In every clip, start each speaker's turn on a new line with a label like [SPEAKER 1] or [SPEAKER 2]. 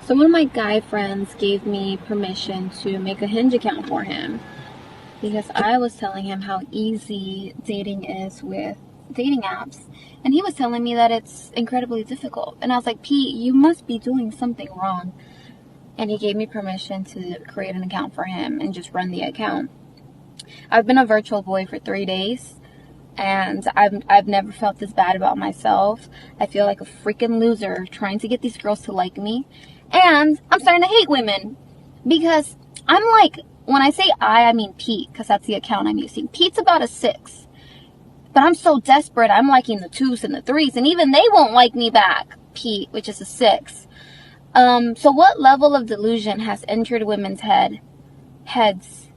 [SPEAKER 1] So one of my guy friends gave me permission to make a Hinge account for him because I was telling him how easy dating is with dating apps. And he was telling me that it's incredibly difficult. And I was like, Pete, you must be doing something wrong. And he gave me permission to create an account for him and just run the account. I've been a virtual boy for 3 days. And I've never felt this bad about myself. I feel like a freaking loser trying to get these girls to like me. And I'm starting to hate women because I'm like, when I say I mean Pete, because that's the account I'm using. Pete's about a 6. But I'm so desperate, I'm liking the 2s and the 3s, and even they won't like me back, Pete, which is a 6. So what level of delusion has entered women's heads?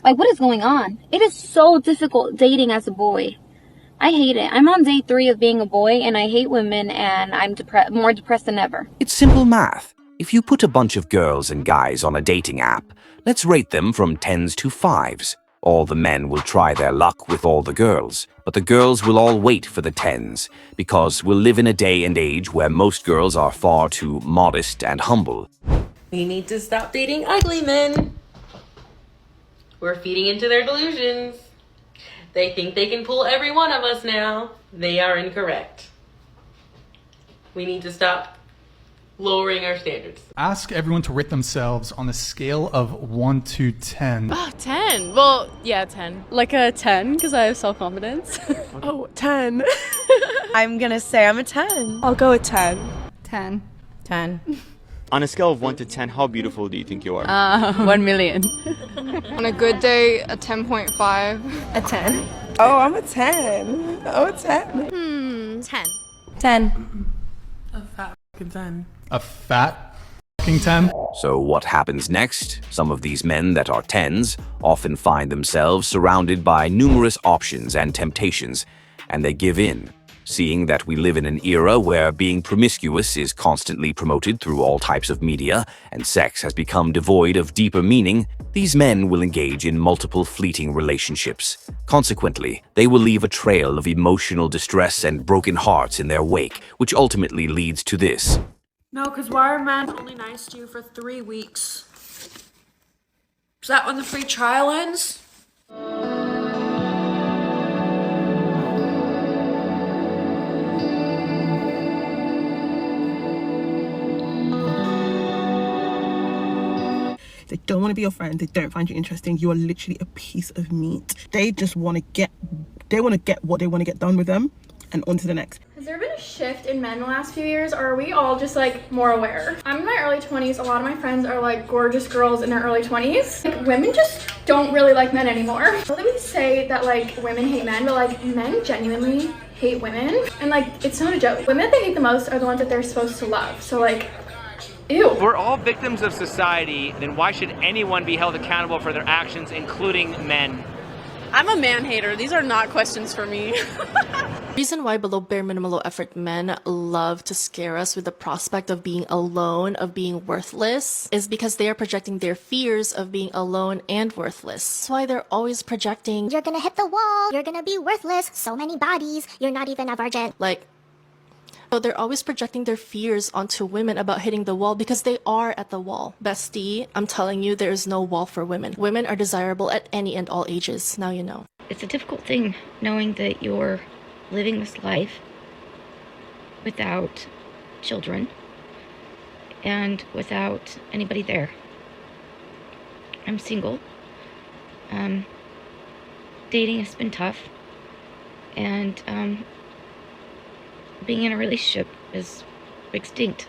[SPEAKER 1] Like, what is going on? It is so difficult dating as a boy. I hate it. I'm on day 3 of being a boy, and I hate women, and I'm more depressed than ever.
[SPEAKER 2] It's simple math. If you put a bunch of girls and guys on a dating app, let's rate them from 10s to 5s. All the men will try their luck with all the girls, but the girls will all wait for the 10s, because we'll live in a day and age where most girls are far too modest and humble.
[SPEAKER 3] We need to stop dating ugly men. We're feeding into their delusions. They think they can pull every one of us now. They are incorrect. We need to stop lowering our standards.
[SPEAKER 4] Ask everyone to rate themselves on a scale of 1 to 10.
[SPEAKER 5] Oh, 10. Well, yeah, 10. Like a 10 because I have self-confidence.
[SPEAKER 6] Oh, 10. I'm gonna say I'm a 10. I'll go with 10.
[SPEAKER 5] 10.
[SPEAKER 7] 10.
[SPEAKER 8] On a scale of 1 to 10, how beautiful do you think you are?
[SPEAKER 5] 1 million.
[SPEAKER 9] On a good day, a 10.5.
[SPEAKER 6] A 10. Oh, I'm a 10. Oh, a 10.
[SPEAKER 7] 10.
[SPEAKER 6] 10.
[SPEAKER 10] A fat fucking 10.
[SPEAKER 4] A fat fucking 10?
[SPEAKER 2] So what happens next? Some of these men that are 10s often find themselves surrounded by numerous options and temptations, and they give in. Seeing that we live in an era where being promiscuous is constantly promoted through all types of media and sex has become devoid of deeper meaning, these men will engage in multiple fleeting relationships. Consequently, they will leave a trail of emotional distress and broken hearts in their wake, which ultimately leads to this.
[SPEAKER 10] No, because why are men only nice to you for 3 weeks? Is that when the free trial ends?
[SPEAKER 11] They don't want to be your friend. They don't find you interesting. You are literally a piece of meat. They just want to get what they want to get done with them and on to the next.
[SPEAKER 12] Has there been a shift in men the last few years, or are we all just like more aware? I'm in my early 20s. A lot of my friends are like gorgeous girls in their early 20s. Like, women just don't really like men anymore. I know that we say that like women hate men, but like men genuinely hate women. And like, it's not a joke. Women that they hate the most are the ones that they're supposed to love. So like, ew.
[SPEAKER 13] If we're all victims of society, then why should anyone be held accountable for their actions, including men?
[SPEAKER 5] I'm a man hater. These are not questions for me.
[SPEAKER 14] Reason why below bare minimum low effort men love to scare us with the prospect of being alone, of being worthless, is because they are projecting their fears of being alone and worthless. That's why they're always projecting,
[SPEAKER 15] you're gonna hit the wall, you're gonna be worthless, so many bodies, you're not even a virgin.
[SPEAKER 14] Like, so they're always projecting their fears onto women about hitting the wall because they are at the wall. Bestie, I'm telling you, there is no wall for women. Women are desirable at any and all ages. Now you know.
[SPEAKER 16] It's a difficult thing knowing that you're living this life without children and without anybody there. I'm single. Dating has been tough, and being in a relationship is extinct.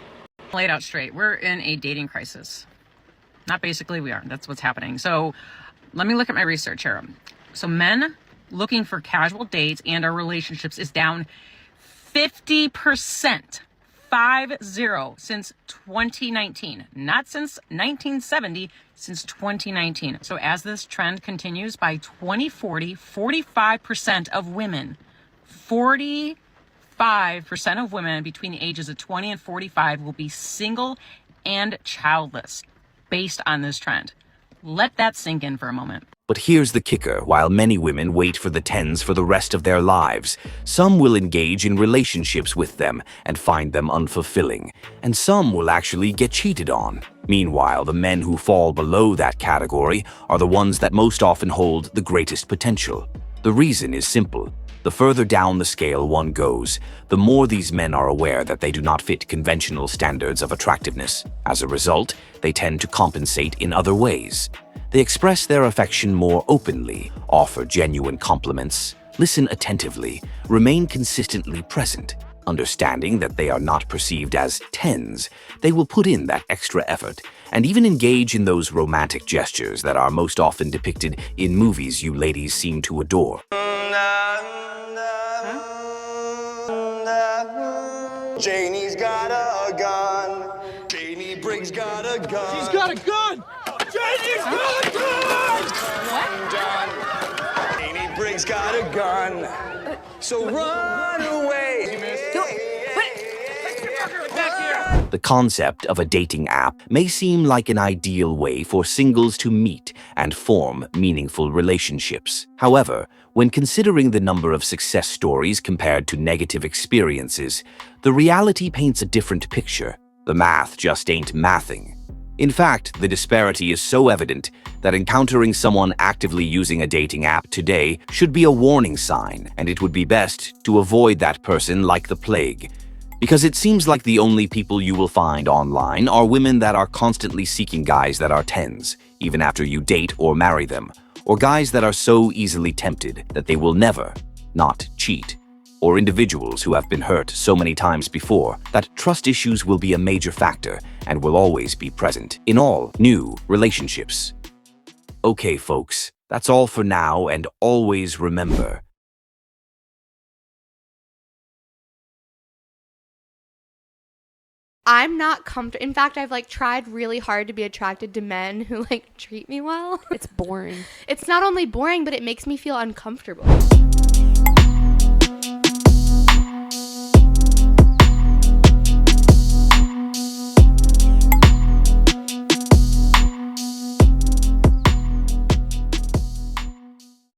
[SPEAKER 17] Lay it out straight. We're in a dating crisis. Not basically, we are. That's what's happening. So let me look at my research here. So men looking for casual dates and our relationships is down 50%. 50 since 2019. Not since 1970, since 2019. So as this trend continues, by 2040, 45% of women, 45% of women between the ages of 20 and 45 will be single and childless based on this trend. Let that sink in for a moment.
[SPEAKER 2] But here's the kicker: while many women wait for the 10s for the rest of their lives, some will engage in relationships with them and find them unfulfilling, and some will actually get cheated on. Meanwhile, the men who fall below that category are the ones that most often hold the greatest potential. The reason is simple. The further down the scale one goes, the more these men are aware that they do not fit conventional standards of attractiveness. As a result, they tend to compensate in other ways. They express their affection more openly, offer genuine compliments, listen attentively, remain consistently present. Understanding that they are not perceived as 10s, they will put in that extra effort and even engage in those romantic gestures that are most often depicted in movies you ladies seem to adore.
[SPEAKER 7] Janie's got a gun. Janie Briggs got a gun.
[SPEAKER 18] She's got a gun! Janie's got a gun!
[SPEAKER 7] What? Janie Briggs got a gun. So run away.
[SPEAKER 2] The concept of a dating app may seem like an ideal way for singles to meet and form meaningful relationships. However, when considering the number of success stories compared to negative experiences, the reality paints a different picture. The math just ain't mathing. In fact, the disparity is so evident that encountering someone actively using a dating app today should be a warning sign, and it would be best to avoid that person like the plague. Because it seems like the only people you will find online are women that are constantly seeking guys that are 10s, even after you date or marry them, or guys that are so easily tempted that they will never not cheat, or individuals who have been hurt so many times before that trust issues will be a major factor and will always be present in all new relationships. Okay, folks, that's all for now, and always remember,
[SPEAKER 6] I'm not comfortable. In fact, I've tried really hard to be attracted to men who treat me well.
[SPEAKER 5] It's boring.
[SPEAKER 6] It's not only boring, but it makes me feel uncomfortable.